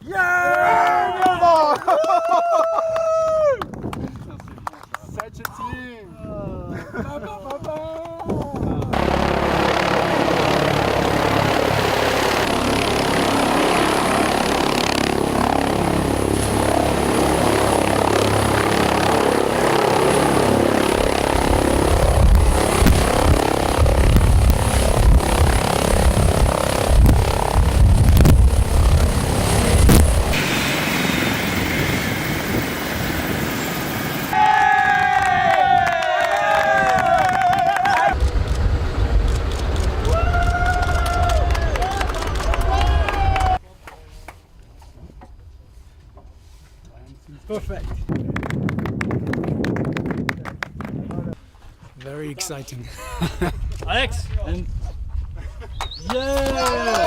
Yeah! Such a team! Perfect. Very exciting. Alex! And yeah!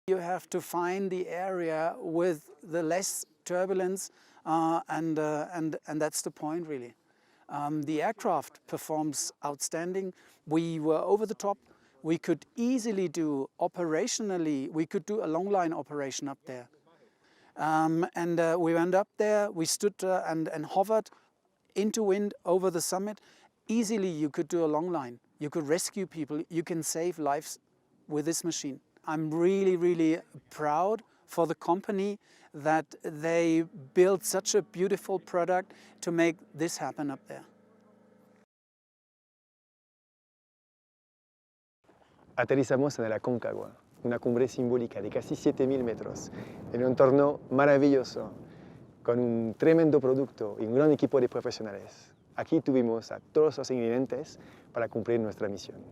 You have to find the area with the less turbulence, and that's the point really. The aircraft performs outstanding. We were over the top. We could easily do operationally, we could do a long line operation up there. We went up there, we stood and hovered into wind over the summit. Easily you could do a long line. You could rescue people, you can save lives with this machine. I'm really, really proud for the company that they built such a beautiful product to make this happen up there. Aterrizamos en el Aconcagua, una cumbre simbólica de casi 7.000 metros, en un entorno maravilloso, con un tremendo producto y un gran equipo de profesionales. Aquí tuvimos a todos los ingredientes para cumplir nuestra misión.